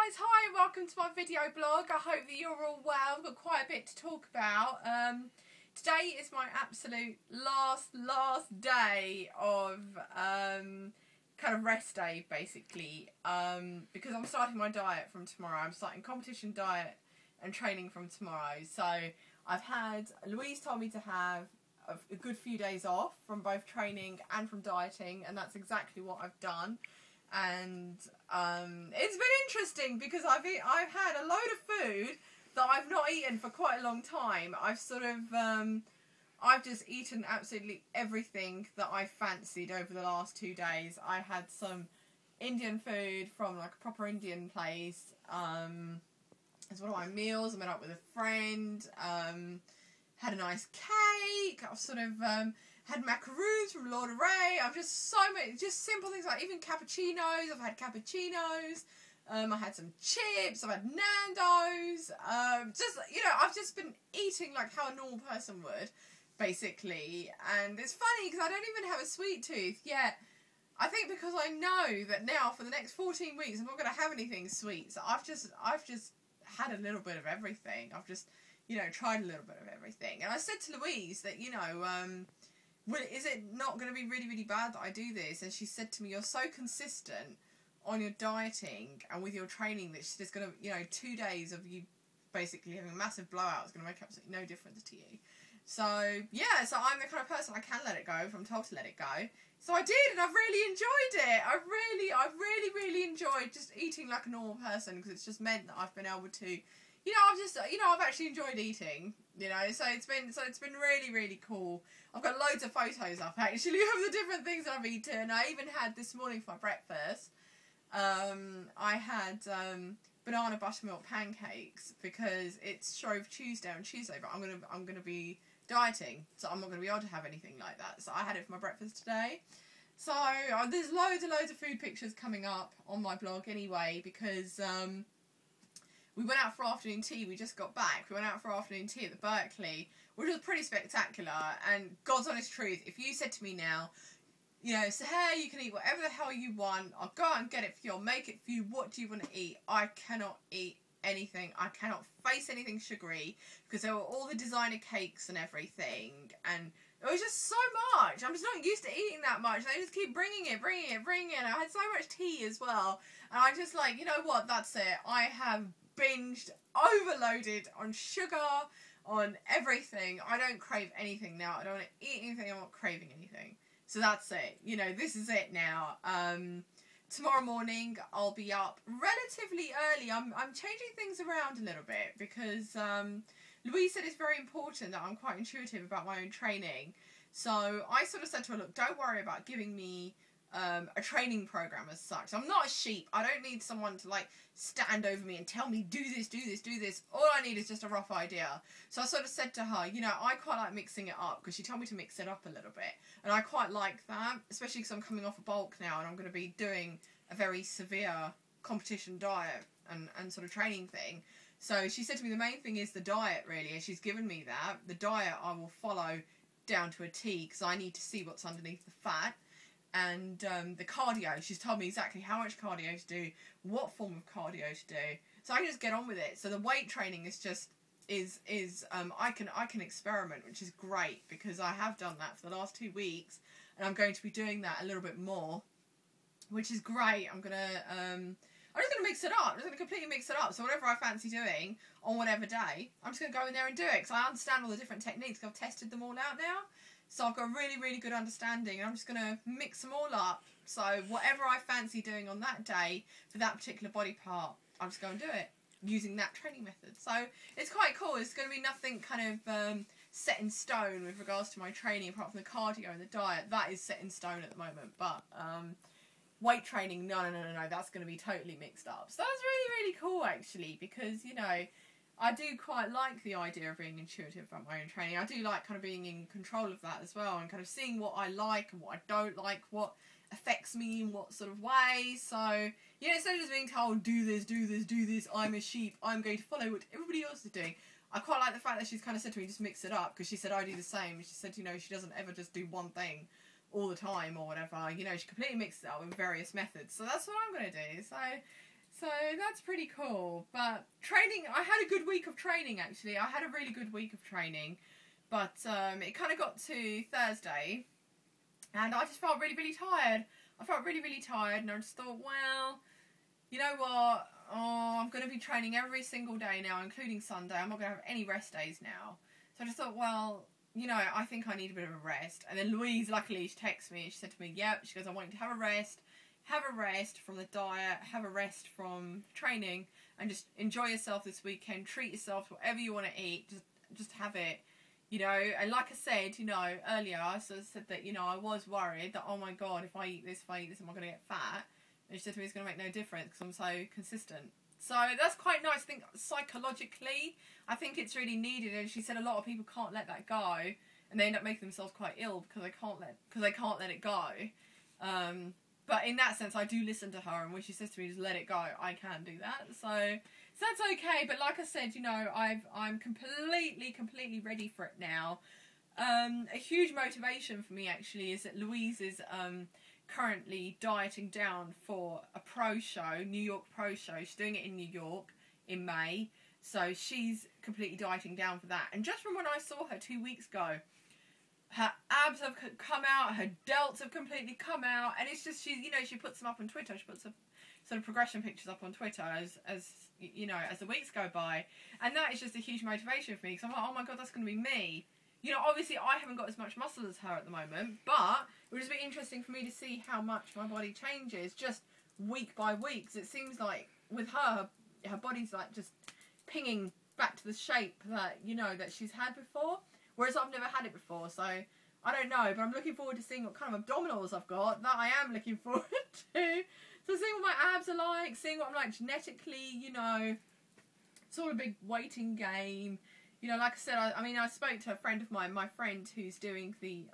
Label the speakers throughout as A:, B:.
A: guys, hi and welcome to my video blog. I hope that you're all well. I've got quite a bit to talk about. Today is my absolute last day of kind of rest day basically, because I'm starting my diet from tomorrow. I'm starting competition diet and training from tomorrow. So I've had, Louise told me to have a good few days off from both training and from dieting, and that's exactly what I've done. And it's been interesting because I've had a load of food that I've not eaten for quite a long time. I've sort of I've just eaten absolutely everything that I fancied over the last 2 days. I had some Indian food from like a proper Indian place as one of my meals. I met up with a friend, had a nice cake. I've sort of had macaroons from Lord of Ray. I've just so many, just simple things like even cappuccinos. I've had cappuccinos. I had some chips. I've had Nando's. Just, you know, I've just been eating like how a normal person would, basically. And it's funny because I don't even have a sweet tooth yet. I think because I know that now for the next 14 weeks I'm not going to have anything sweet. So I've just had a little bit of everything. I've just, you know, tried a little bit of everything. And I said to Louise that, you know, is it not going to be really, really bad that I do this? And she said to me, you're so consistent on your dieting and with your training that she's just going to, you know, 2 days of you basically having a massive blowout is going to make absolutely no difference to you. So, yeah, so I'm the kind of person I can let it go if I'm told to let it go. So I did, and I've really enjoyed it. I've really enjoyed just eating like a normal person, because it's just meant that I've been able to, you know, I've actually enjoyed eating, you know, so it's been really, really cool. I've got loads of photos up, actually, of the different things I've eaten. I even had this morning for my breakfast, I had banana buttermilk pancakes, because it's Shrove Tuesday on Tuesday, but I'm gonna be dieting, so I'm not gonna be able to have anything like that. So I had it for my breakfast today. So there's loads of food pictures coming up on my blog anyway, because we went out for afternoon tea. We just got back. We went out for afternoon tea at the Berkeley, which was pretty spectacular. And God's honest truth, if you said to me now, you know, so hey, you can eat whatever the hell you want, I'll go out and get it for you, I'll make it for you, what do you want to eat? I cannot eat anything. I cannot face anything sugary, because there were all the designer cakes and everything, and it was just so much. I'm just not used to eating that much. They just keep bringing it. I had so much tea as well, and I just like, you know what, that's it. I have binged, overloaded on sugar, on everything. I don't crave anything now. I don't want to eat anything. I'm not craving anything. So that's it. You know, this is it now. Tomorrow morning I'll be up relatively early. I'm changing things around a little bit, because Louise said it's very important that I'm quite intuitive about my own training. So I sort of said to her, look, don't worry about giving me a training program as such. I'm not a sheep. I don't need someone to like stand over me and tell me do this, do this, do this. All I need is just a rough idea. So I sort of said to her, you know, I quite like mixing it up, because she told me to mix it up a little bit, and I quite like that, especially because I'm coming off a bulk now and I'm going to be doing a very severe competition diet and sort of training thing. So she said to me the main thing is the diet, really, and she's given me that. The diet I will follow down to a T, because I need to see what's underneath the fat. And the cardio, she's told me exactly how much cardio to do, what form of cardio to do. So I can just get on with it. So the weight training is just, I can experiment, which is great, because I have done that for the last 2 weeks, and I'm going to be doing that a little bit more, which is great. I'm just going to mix it up. I'm just going to completely mix it up. So whatever I fancy doing on whatever day, I'm just going to go in there and do it, because I understand all the different techniques. I've tested them all out now. So I've got a really, really good understanding, and I'm just going to mix them all up. So whatever I fancy doing on that day for that particular body part, I'll just go and do it using that training method. So it's quite cool. It's going to be nothing kind of set in stone with regards to my training, apart from the cardio and the diet. That is set in stone at the moment. But weight training, no, that's going to be totally mixed up. So that's really, really cool, actually, because, you know, I do quite like the idea of being intuitive about my own training. I do like kind of being in control of that as well, and kind of seeing what I like and what I don't like, what affects me in what sort of way. So, you know, instead of just being told, do this, do this, do this, I'm a sheep, I'm going to follow what everybody else is doing. I quite like the fact that she's kind of said to me, just mix it up, because she said I do the same. She said, you know, she doesn't ever just do one thing all the time or whatever. You know, she completely mixes it up with various methods. So that's what I'm going to do. So so that's pretty cool. But training, I had a good week of training actually. I had a really good week of training. But it kind of got to Thursday and I just felt really, really tired. I felt really, really tired and I just thought, well, you know what? Oh, I'm going to be training every single day now, including Sunday. I'm not going to have any rest days now. So I just thought, well, you know, I think I need a bit of a rest. And then Louise, luckily, she texted me and she said to me, yep, she goes, I want you to have a rest from the diet, have a rest from training, and just enjoy yourself this weekend, treat yourself to whatever you want to eat, just have it, you know. And like I said, you know, earlier, I sort of said that, you know, I was worried that, oh my God, if I eat this, am I going to get fat? And she said to me, it's going to make no difference because I'm so consistent. So that's quite nice. I think psychologically, I think it's really needed. And she said a lot of people can't let that go, and they end up making themselves quite ill because they can't let it go. But in that sense, I do listen to her, and when she says to me, just let it go, I can do that. So that's okay. But like I said, you know, I'm completely ready for it now. A huge motivation for me actually is that Louise is currently dieting down for a pro show, New York Pro Show. She's doing it in New York in May. So she's completely dieting down for that. And just from when I saw her 2 weeks ago, her abs have come out, her delts have completely come out, and it's just, she, you know, she puts them up on Twitter. She puts some sort of progression pictures up on Twitter as you know, as the weeks go by, and that is just a huge motivation for me because I'm like, oh my God, that's going to be me. You know, obviously I haven't got as much muscle as her at the moment, but it would just be interesting for me to see how much my body changes just week by week. Because it seems like with her body's like just pinging back to the shape that, you know, that she's had before. Whereas I've never had it before, so I don't know. But I'm looking forward to seeing what kind of abdominals I've got. That I am looking forward to. So seeing what my abs are like, seeing what I'm like genetically, you know. It's all a big waiting game. You know, like I said, I mean, I spoke to a friend of mine, my friend who's doing the,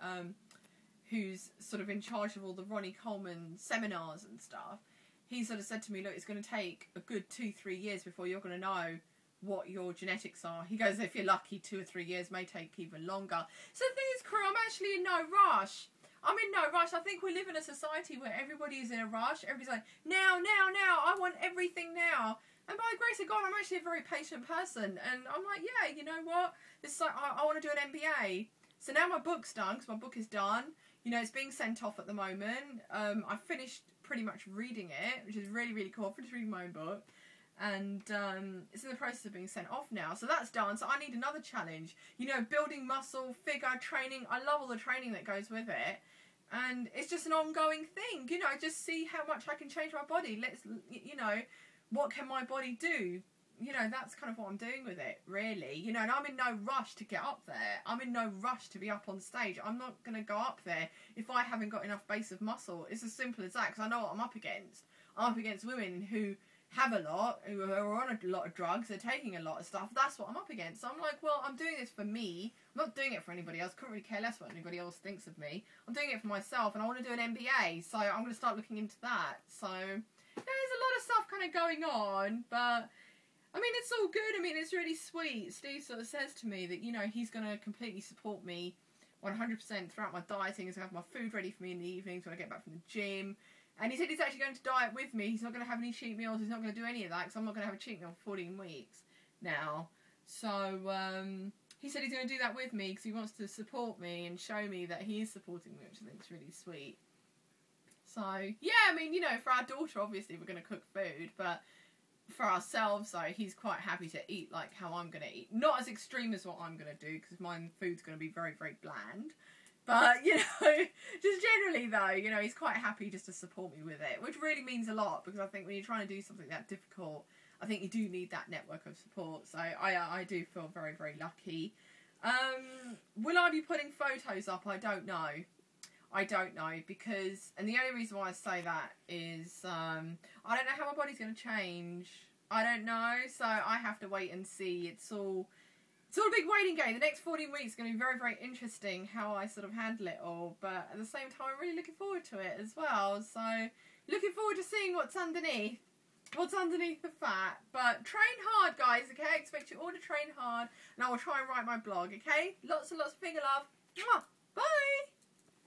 A: who's sort of in charge of all the Ronnie Coleman seminars and stuff. He sort of said to me, look, it's going to take a good 2-3 years before you're going to know what your genetics are. He goes, if you're lucky, 2 or 3 years, may take even longer. So the thing is, crew, I'm actually in no rush. I'm in no rush. I think we live in a society where everybody is in a rush. Everybody's like, now, I want everything now. And by the grace of God, I'm actually a very patient person. And I'm like, yeah, you know what? This is like, I want to do an MBA. So now my book's done, because my book is done. You know, it's being sent off at the moment. I finished pretty much reading it, which is really, really cool. I finished reading my own book. And it's in the process of being sent off now. So that's done. So I need another challenge. You know, building muscle, figure, training. I love all the training that goes with it. And it's just an ongoing thing. You know, just see how much I can change my body. Let's, you know, what can my body do? You know, that's kind of what I'm doing with it, really. You know, and I'm in no rush to get up there. I'm in no rush to be up on stage. I'm not going to go up there if I haven't got enough base of muscle. It's as simple as that, because I know what I'm up against. I'm up against women who have a lot, who are on a lot of drugs, they're taking a lot of stuff. That's what I'm up against. So I'm like, well, I'm doing this for me. I'm not doing it for anybody else. Couldn't really care less what anybody else thinks of me. I'm doing it for myself, and I want to do an MBA, so I'm going to start looking into that. So yeah, there's a lot of stuff kind of going on, but I mean, it's all good. I mean, it's really sweet. Steve sort of says to me that, you know, he's going to completely support me 100% throughout my dieting. He's going to have my food ready for me in the evenings when I get back from the gym. And he said he's actually going to diet with me. He's not going to have any cheat meals. He's not going to do any of that because I'm not going to have a cheat meal for 14 weeks now. So he said he's going to do that with me because he wants to support me and show me that he is supporting me, which I think is really sweet. So, yeah, I mean, you know, for our daughter, obviously, we're going to cook food. But for ourselves, though, he's quite happy to eat like how I'm going to eat. Not as extreme as what I'm going to do because my food's going to be very, very bland. But, you know, just generally, though, you know, he's quite happy just to support me with it, which really means a lot, because I think when you're trying to do something that difficult, I think you do need that network of support. So I do feel very, very lucky. Will I be putting photos up? I don't know. I don't know, because, and the only reason why I say that is, I don't know how my body's going to change. I don't know, so I have to wait and see. It's all a big waiting game. The next 14 weeks is going to be very, very interesting how I sort of handle it all. But at the same time, I'm really looking forward to it as well. So, looking forward to seeing what's underneath the fat. But train hard, guys, okay? I expect you all to train hard. And I will try and write my blog, okay? Lots and lots of finger love. Mwah! Bye!